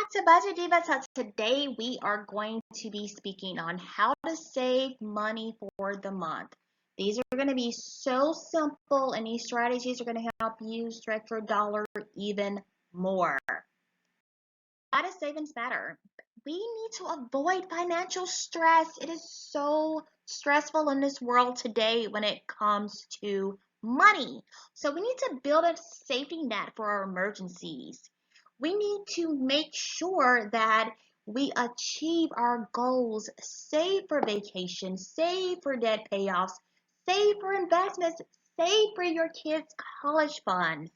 back to Budget Diva. So today we are going to be speaking on how to save money for the month. These are going to be so simple, and these strategies are going to help you stretch your dollar even more. Why does savings matter? We need to avoid financial stress. It is so stressful in this world today when it comes to money. So we need to build a safety net for our emergencies. We need to make sure that we achieve our goals, save for vacation, save for debt payoffs, save for investments, save for your kids' college funds.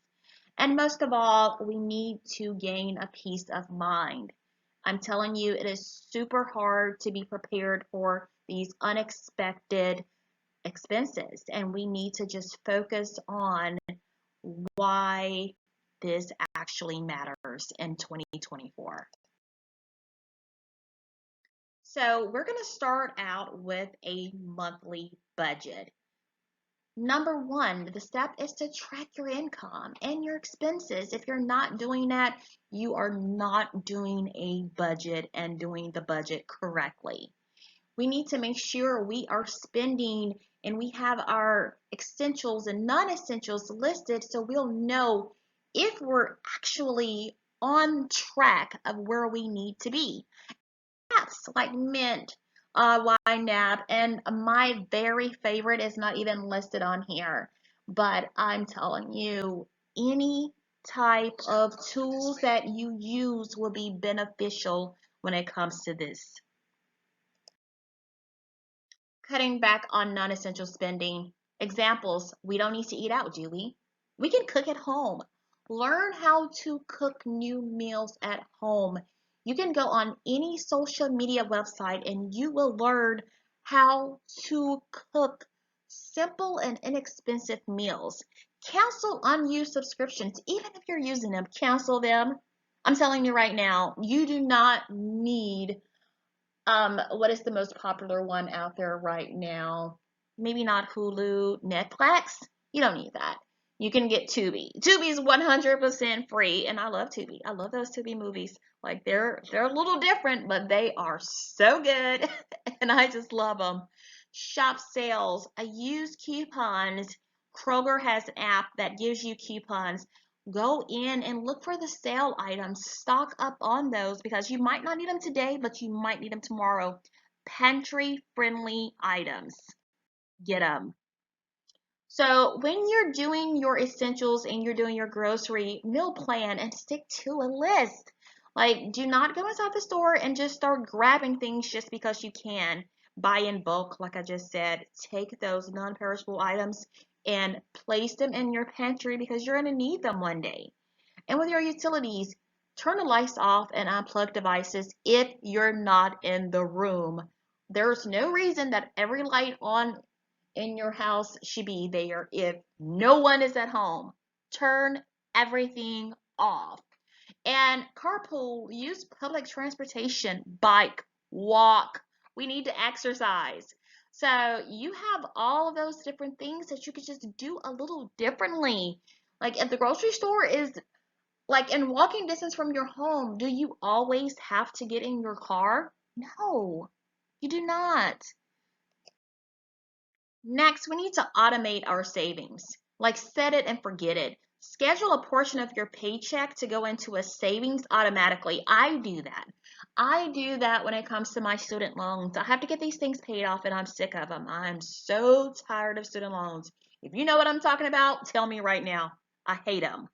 And most of all, we need to gain a peace of mind. I'm telling you, it is super hard to be prepared for these unexpected expenses, and we need to just focus on why this actually matters in 2024. So we're going to start out with a monthly budget. Number one, the step is to track your income and your expenses. If you're not doing that, you are not doing a budget and doing the budget correctly. We need to make sure we are spending and we have our essentials and non-essentials listed so we'll know if we're actually on track of where we need to be. Apps like Mint, YNAB, and my very favorite is not even listed on here. But I'm telling you, any type of tools that you use will be beneficial when it comes to this. Cutting back on non-essential spending. Examples, we don't need to eat out, do we? We can cook at home. Learn how to cook new meals at home. You can go on any social media website and you will learn how to cook simple and inexpensive meals. Cancel unused subscriptions. Even if you're using them, cancel them. I'm telling you right now, you do not need what is the most popular one out there right now? Maybe not Hulu, Netflix. You don't need that. You can get Tubi. Tubi is 100% free, and I love Tubi. I love those Tubi movies. Like they're a little different, but they are so good, and I just love them. Shop sales. I use coupons. Kroger has an app that gives you coupons. Go in and look for the sale items. Stock up on those because you might not need them today, but you might need them tomorrow. Pantry friendly items. Get them. So when you're doing your essentials and you're doing your grocery meal plan, and stick to a list. Like, do not go inside the store and just start grabbing things just because you can. Buy in bulk, like I just said. Take those non-perishable items and place them in your pantry because you're going to need them one day. And with your utilities, turn the lights off and unplug devices if you're not in the room. There's no reason that every light on in your house should be there if no one is at home. Turn everything off. And carpool, use public transportation, bike, walk. We need to exercise. So you have all of those different things that you could just do a little differently. Like if the grocery store is like in walking distance from your home, do you always have to get in your car? No, you do not. Next, we need to automate our savings. Like set it and forget it. Schedule a portion of your paycheck to go into a savings automatically. I do that. I do that when it comes to my student loans. I have to get these things paid off and I'm sick of them. I'm so tired of student loans. If you know what I'm talking about, tell me right now. I hate them.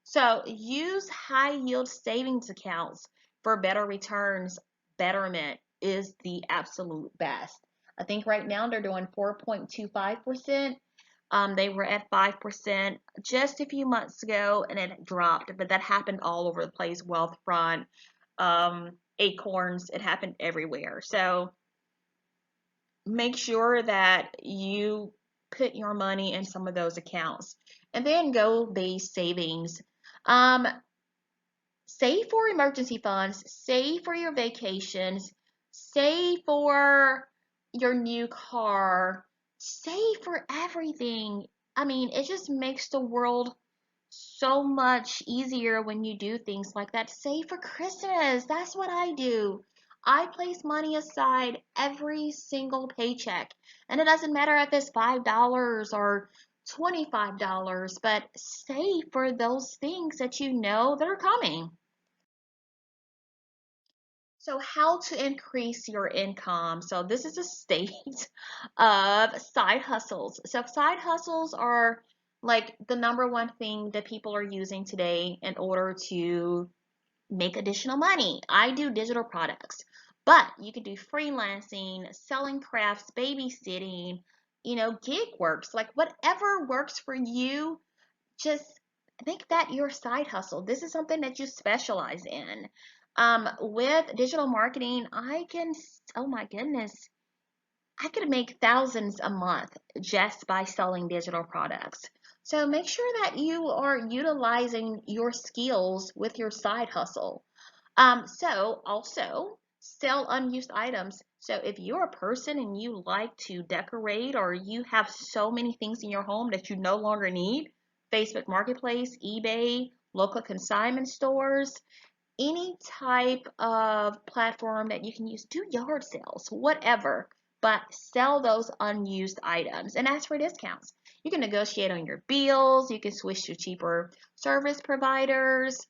So use high yield savings accounts for better returns. Betterment is the absolute best. I think right now they're doing 4.25%. They were at 5% just a few months ago and it dropped, but that happened all over the place. Wealthfront, Acorns, it happened everywhere. So make sure that you put your money in some of those accounts and then goal-based savings. Um, Save for emergency funds, save for your vacations, save for your new car, save for everything. I mean, it just makes the world so much easier when you do things like that. Save for Christmas. That's what I do. I place money aside every single paycheck. And it doesn't matter if it's $5 or $25, but save for those things that you know that are coming. So how to increase your income. So this is a state of side hustles. So side hustles are like the number one thing that people are using today in order to make additional money. I do digital products, but you could do freelancing, selling crafts, babysitting, gig works, like whatever works for you, just make that your side hustle. This is something that you specialize in. With digital marketing, oh my goodness, I could make thousands a month just by selling digital products. So make sure that you are utilizing your skills with your side hustle. So also sell unused items. So if you're a person and you like to decorate or you have so many things in your home that you no longer need, Facebook Marketplace, eBay, local consignment stores, any type of platform that you can use, do yard sales, whatever, but sell those unused items and ask for discounts. You can negotiate on your bills, you can switch to cheaper service providers,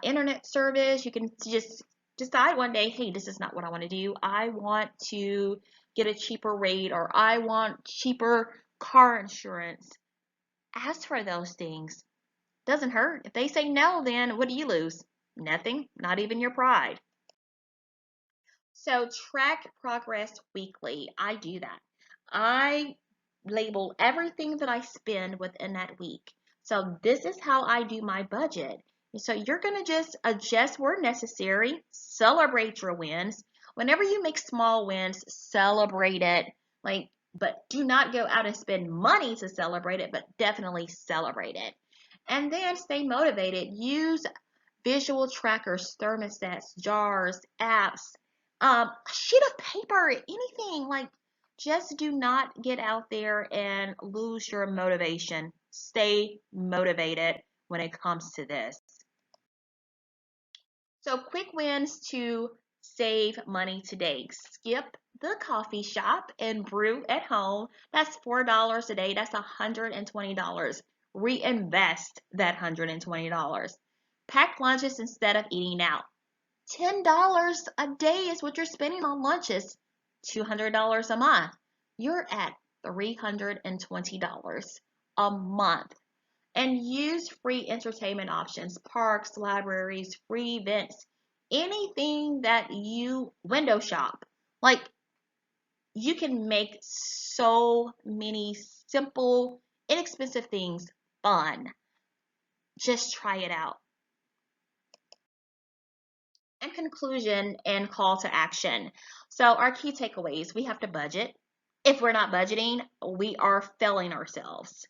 internet service. You can just decide one day, hey, this is not what I want to do. I want to get a cheaper rate, or I want cheaper car insurance. Ask for those things. Doesn't hurt. If they say no, then what do you lose? Nothing, not even your pride. So track progress weekly. I do that. I label everything that I spend within that week. So this is how I do my budget. So you're going to just adjust where necessary, celebrate your wins. Whenever you make small wins, celebrate it. But do not go out and spend money to celebrate it, but definitely celebrate it. And then stay motivated. Use visual trackers, thermostats, jars, apps, a sheet of paper, anything. Like, just do not get out there and lose your motivation. Stay motivated when it comes to this. So, quick wins to save money today. Skip the coffee shop and brew at home. That's $4 a day. That's $120. Reinvest that $120. Pack lunches instead of eating out. $10 a day is what you're spending on lunches. $200 a month. You're at $320 a month. And use free entertainment options, parks, libraries, free events, anything that you window shop. Like, you can make so many simple, inexpensive things fun. Just try it out. And conclusion and call to action. So our key takeaways, we have to budget. If we're not budgeting, we are failing ourselves.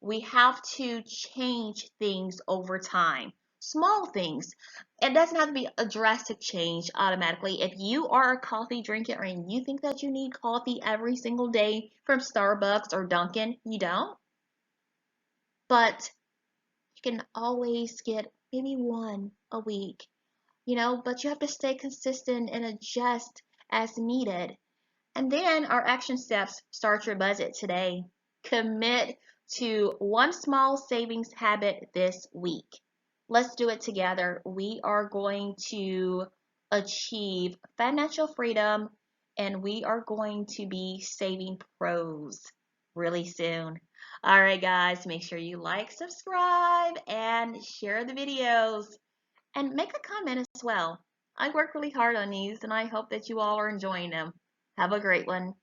We have to change things over time. Small things. It doesn't have to be a drastic change automatically. If you are a coffee drinker and you think that you need coffee every single day from Starbucks or Dunkin', you don't. But you can always get maybe one a week, but you have to stay consistent and adjust as needed. And then our action steps: start your budget today. Commit to one small savings habit this week. Let's do it together. We are going to achieve financial freedom, and we are going to be saving pros really soon. All right, guys, make sure you like, subscribe, and share the videos. And make a comment as well. I work really hard on these, and I hope that you all are enjoying them. Have a great one.